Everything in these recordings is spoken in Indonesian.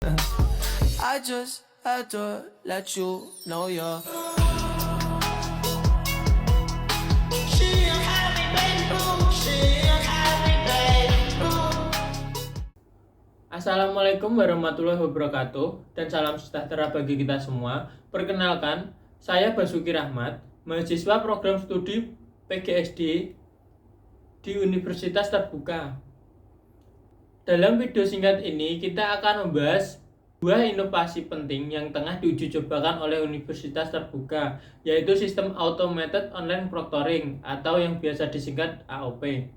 I just had to let you know you're Assalamualaikum warahmatullahi wabarakatuh dan salam sejahtera bagi kita semua. Perkenalkan, saya Basuki Rahmat, mahasiswa program studi PGSD di Universitas Terbuka. Dalam video singkat ini, kita akan membahas dua inovasi penting yang tengah diuji cobakan oleh Universitas Terbuka, yaitu sistem Automated Online Proctoring atau yang biasa disingkat AOP.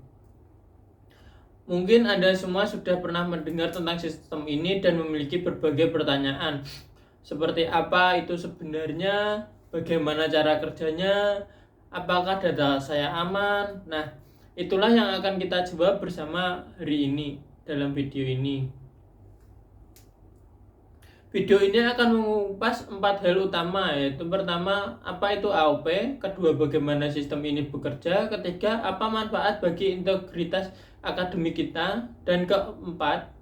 Mungkin Anda semua sudah pernah mendengar tentang sistem ini dan memiliki berbagai pertanyaan. Seperti apa itu sebenarnya, bagaimana cara kerjanya, apakah data saya aman. Nah, itulah yang akan kita jawab bersama hari ini dalam video ini. Video ini akan mengupas 4 hal utama, yaitu pertama, apa itu AOP, kedua, bagaimana sistem ini bekerja, ketiga, apa manfaat bagi integritas akademik kita, dan keempat,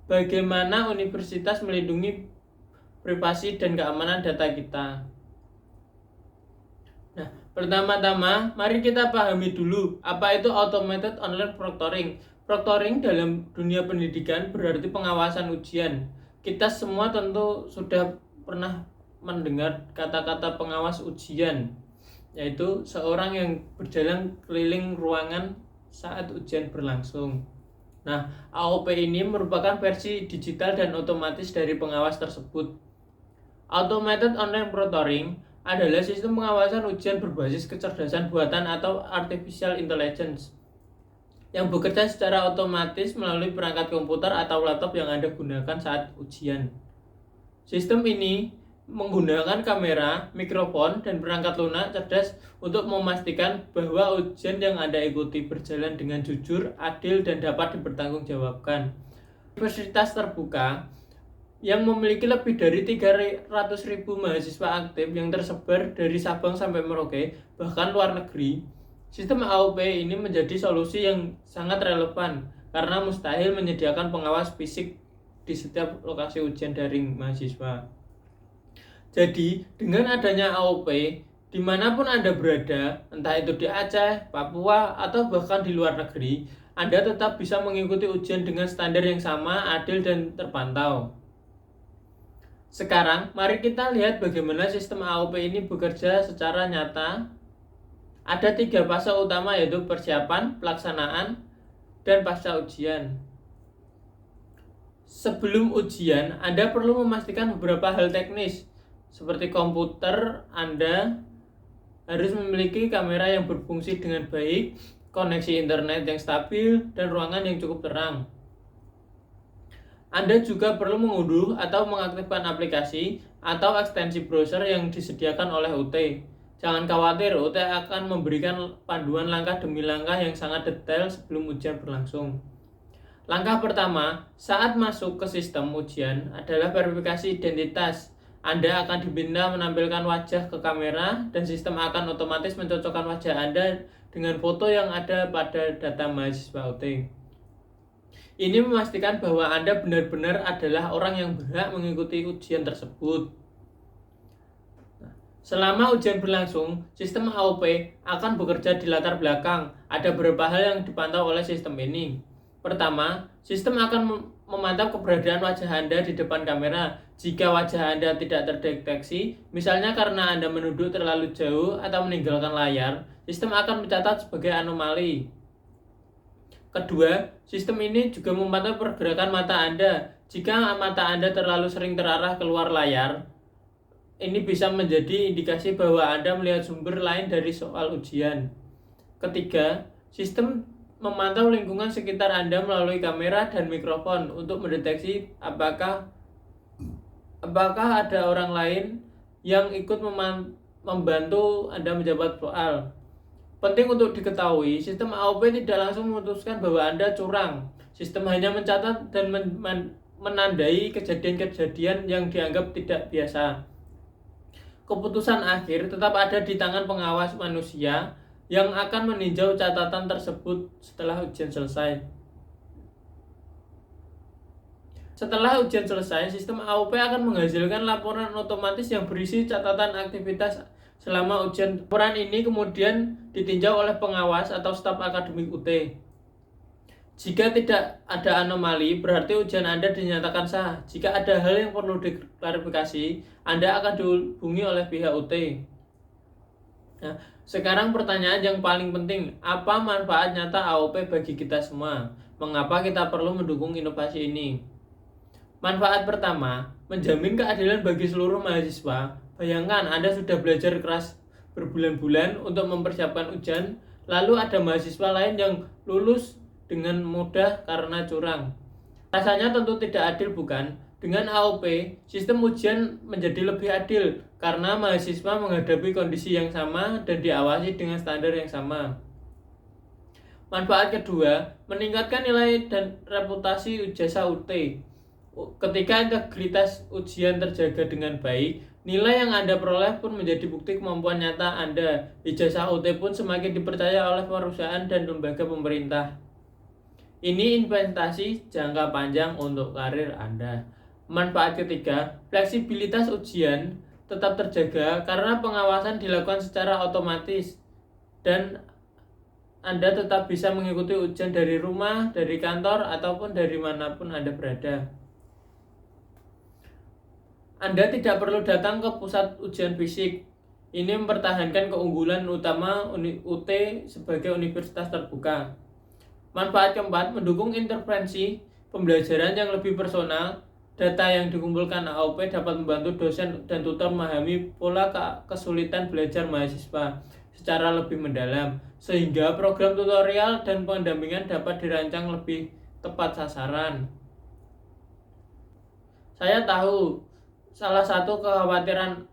bagaimana universitas melindungi privasi dan keamanan data kita. Nah, pertama-tama, mari kita pahami dulu apa itu Automated Online Proctoring. Proctoring dalam dunia pendidikan berarti pengawasan ujian. Kita semua tentu sudah pernah mendengar kata-kata pengawas ujian, yaitu seorang yang berjalan keliling ruangan saat ujian berlangsung. Nah, AOP ini merupakan versi digital dan otomatis dari pengawas tersebut. Automated Online Proctoring adalah sistem pengawasan ujian berbasis kecerdasan buatan atau artificial intelligence yang bekerja secara otomatis melalui perangkat komputer atau laptop yang Anda gunakan saat ujian. Sistem ini menggunakan kamera, mikrofon, dan perangkat lunak cerdas untuk memastikan bahwa ujian yang Anda ikuti berjalan dengan jujur, adil, dan dapat dipertanggungjawabkan. Universitas Terbuka yang memiliki lebih dari 300.000 mahasiswa aktif yang tersebar dari Sabang sampai Merauke, bahkan luar negeri. Sistem AOP ini menjadi solusi yang sangat relevan karena mustahil menyediakan pengawas fisik di setiap lokasi ujian daring mahasiswa. Jadi, dengan adanya AOP, dimanapun Anda berada, entah itu di Aceh, Papua, atau bahkan di luar negeri, Anda tetap bisa mengikuti ujian dengan standar yang sama, adil, dan terpantau. Sekarang, mari kita lihat bagaimana sistem AOP ini bekerja secara nyata. Ada 3 fase utama, yaitu persiapan, pelaksanaan, dan pasca ujian. Sebelum ujian, Anda perlu memastikan beberapa hal teknis, seperti komputer Anda harus memiliki kamera yang berfungsi dengan baik, koneksi internet yang stabil, dan ruangan yang cukup terang. Anda juga perlu mengunduh atau mengaktifkan aplikasi atau ekstensi browser yang disediakan oleh UT. Jangan khawatir, UT akan memberikan panduan langkah demi langkah yang sangat detail sebelum ujian berlangsung. Langkah pertama, saat masuk ke sistem ujian adalah verifikasi identitas. Anda akan diminta menampilkan wajah ke kamera dan sistem akan otomatis mencocokkan wajah Anda dengan foto yang ada pada data mahasiswa UT. Ini memastikan bahwa Anda benar-benar adalah orang yang berhak mengikuti ujian tersebut. Selama ujian berlangsung, sistem AOP akan bekerja di latar belakang. Ada beberapa hal yang dipantau oleh sistem ini. Pertama, sistem akan memantau keberadaan wajah Anda di depan kamera. Jika wajah Anda tidak terdeteksi, misalnya karena Anda menunduk terlalu jauh atau meninggalkan layar, sistem akan mencatat sebagai anomali. Kedua, sistem ini juga memantau pergerakan mata Anda. Jika mata Anda terlalu sering terarah keluar layar, ini bisa menjadi indikasi bahwa Anda melihat sumber lain dari soal ujian. Ketiga, sistem memantau lingkungan sekitar Anda melalui kamera dan mikrofon untuk mendeteksi apakah ada orang lain yang ikut membantu Anda menjawab soal. Penting untuk diketahui, sistem AOP tidak langsung memutuskan bahwa Anda curang. Sistem hanya mencatat dan menandai kejadian-kejadian yang dianggap tidak biasa. Keputusan akhir tetap ada di tangan pengawas manusia yang akan meninjau catatan tersebut setelah ujian selesai. Setelah ujian selesai, sistem AOP akan menghasilkan laporan otomatis yang berisi catatan aktivitas selama ujian. Laporan ini kemudian ditinjau oleh pengawas atau staf akademik UT. Jika tidak ada anomali, berarti ujian Anda dinyatakan sah. Jika ada hal yang perlu diklarifikasi, Anda akan dihubungi oleh pihak UT. Nah, sekarang pertanyaan yang paling penting, apa manfaat nyata AOP bagi kita semua? Mengapa kita perlu mendukung inovasi ini? Manfaat pertama, menjamin keadilan bagi seluruh mahasiswa. Bayangkan Anda sudah belajar keras berbulan-bulan untuk mempersiapkan ujian, lalu ada mahasiswa lain yang lulus dengan mudah karena curang. Rasanya tentu tidak adil, bukan? Dengan AOP, sistem ujian menjadi lebih adil karena mahasiswa menghadapi kondisi yang sama dan diawasi dengan standar yang sama. Manfaat kedua, meningkatkan nilai dan reputasi ijazah UT. Ketika integritas ujian terjaga dengan baik, nilai yang Anda peroleh pun menjadi bukti kemampuan nyata Anda. Ijazah UT pun semakin dipercaya oleh perusahaan dan lembaga pemerintah. Ini investasi jangka panjang untuk karir Anda. Manfaat ketiga, fleksibilitas ujian tetap terjaga karena pengawasan dilakukan secara otomatis dan Anda tetap bisa mengikuti ujian dari rumah, dari kantor, ataupun dari manapun Anda berada. Anda tidak perlu datang ke pusat ujian fisik. Ini mempertahankan keunggulan utama UT sebagai universitas terbuka. Manfaat keempat, mendukung intervensi pembelajaran yang lebih personal. Data yang dikumpulkan AOP dapat membantu dosen dan tutor memahami pola kesulitan belajar mahasiswa secara lebih mendalam, sehingga program tutorial dan pendampingan dapat dirancang lebih tepat sasaran. Saya tahu salah satu kekhawatiran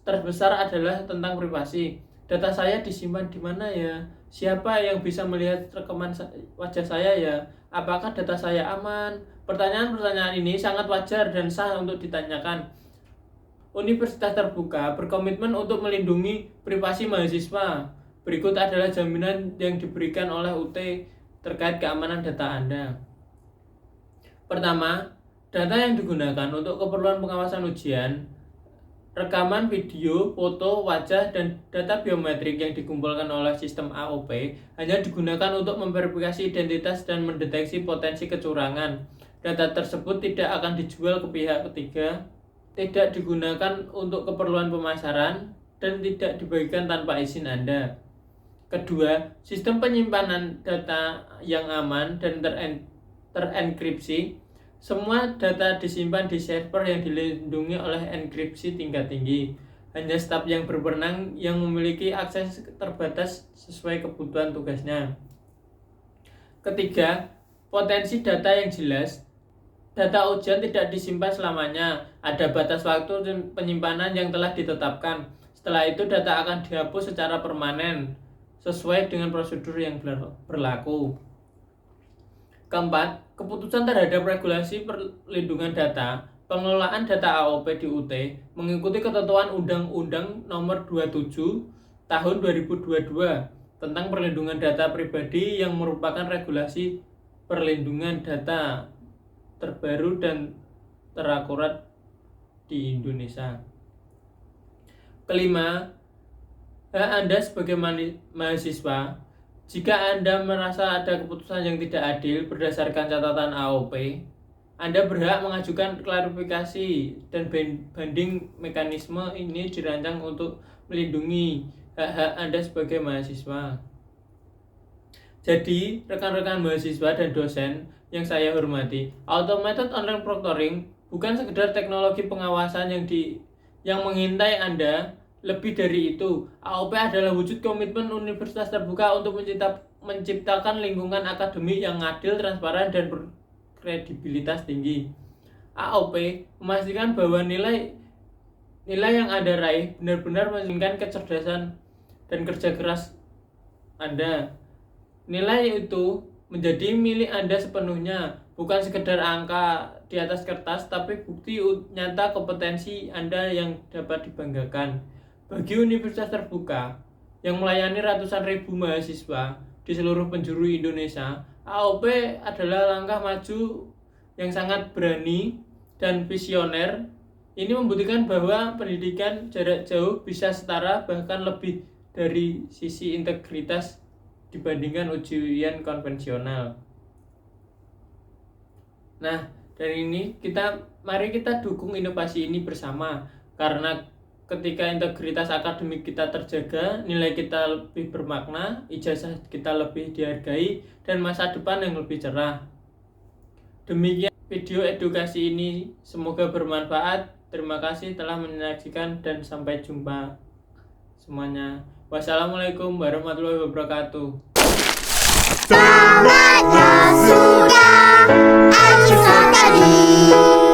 terbesar adalah tentang privasi. Data saya disimpan di mana ya? Siapa yang bisa melihat rekaman wajah saya ya? Apakah data saya aman? Pertanyaan-pertanyaan ini sangat wajar dan sah untuk ditanyakan. Universitas terbuka berkomitmen untuk melindungi privasi mahasiswa. Berikut adalah jaminan yang diberikan oleh UT terkait keamanan data Anda. Pertama, data yang digunakan untuk keperluan pengawasan ujian, rekaman video, foto, wajah, dan data biometrik yang dikumpulkan oleh sistem AOP hanya digunakan untuk memverifikasi identitas dan mendeteksi potensi kecurangan. Data tersebut tidak akan dijual ke pihak ketiga, tidak digunakan untuk keperluan pemasaran, dan tidak dibagikan tanpa izin Anda. Kedua, sistem penyimpanan data yang aman dan terenkripsi. Semua data disimpan di server yang dilindungi oleh enkripsi tingkat tinggi. Hanya staf yang berwenang yang memiliki akses terbatas sesuai kebutuhan tugasnya. Ketiga, potensi data yang jelas. Data ujian tidak disimpan selamanya. Ada batas waktu dan penyimpanan yang telah ditetapkan. Setelah itu data akan dihapus secara permanen sesuai dengan prosedur yang berlaku. Keempat, keputusan terhadap regulasi perlindungan data. Pengelolaan data AOP di UT mengikuti ketentuan Undang-Undang Nomor 27 Tahun 2022 tentang perlindungan data pribadi yang merupakan regulasi perlindungan data terbaru dan terakurat di Indonesia. Kelima, hak Anda sebagai mahasiswa. Jika Anda merasa ada keputusan yang tidak adil berdasarkan catatan AOP, Anda berhak mengajukan klarifikasi dan banding. Mekanisme ini dirancang untuk melindungi hak-hak Anda sebagai mahasiswa. Jadi, rekan-rekan mahasiswa dan dosen yang saya hormati, automated online proctoring bukan sekedar teknologi pengawasan yang mengintai Anda. Lebih dari itu, AOP adalah wujud komitmen universitas terbuka untuk menciptakan lingkungan akademik yang adil, transparan, dan berkredibilitas tinggi. AOP memastikan bahwa nilai yang Anda raih benar-benar menunjukkan kecerdasan dan kerja keras Anda. Nilai itu menjadi milik Anda sepenuhnya, bukan sekedar angka di atas kertas, tapi bukti nyata kompetensi Anda yang dapat dibanggakan. Bagi universitas terbuka yang melayani ratusan ribu mahasiswa di seluruh penjuru Indonesia, AOP adalah langkah maju yang sangat berani dan visioner. Ini membuktikan bahwa pendidikan jarak jauh bisa setara bahkan lebih dari sisi integritas dibandingkan ujian konvensional. Nah, dari ini mari kita dukung inovasi ini bersama, karena ketika integritas akademik kita terjaga, nilai kita lebih bermakna, ijazah kita lebih dihargai, dan masa depan yang lebih cerah. Demikian video edukasi ini, semoga bermanfaat. Terima kasih telah menyaksikan dan sampai jumpa semuanya. Wassalamualaikum warahmatullahi wabarakatuh. Tamatnya sudah acuan tadi.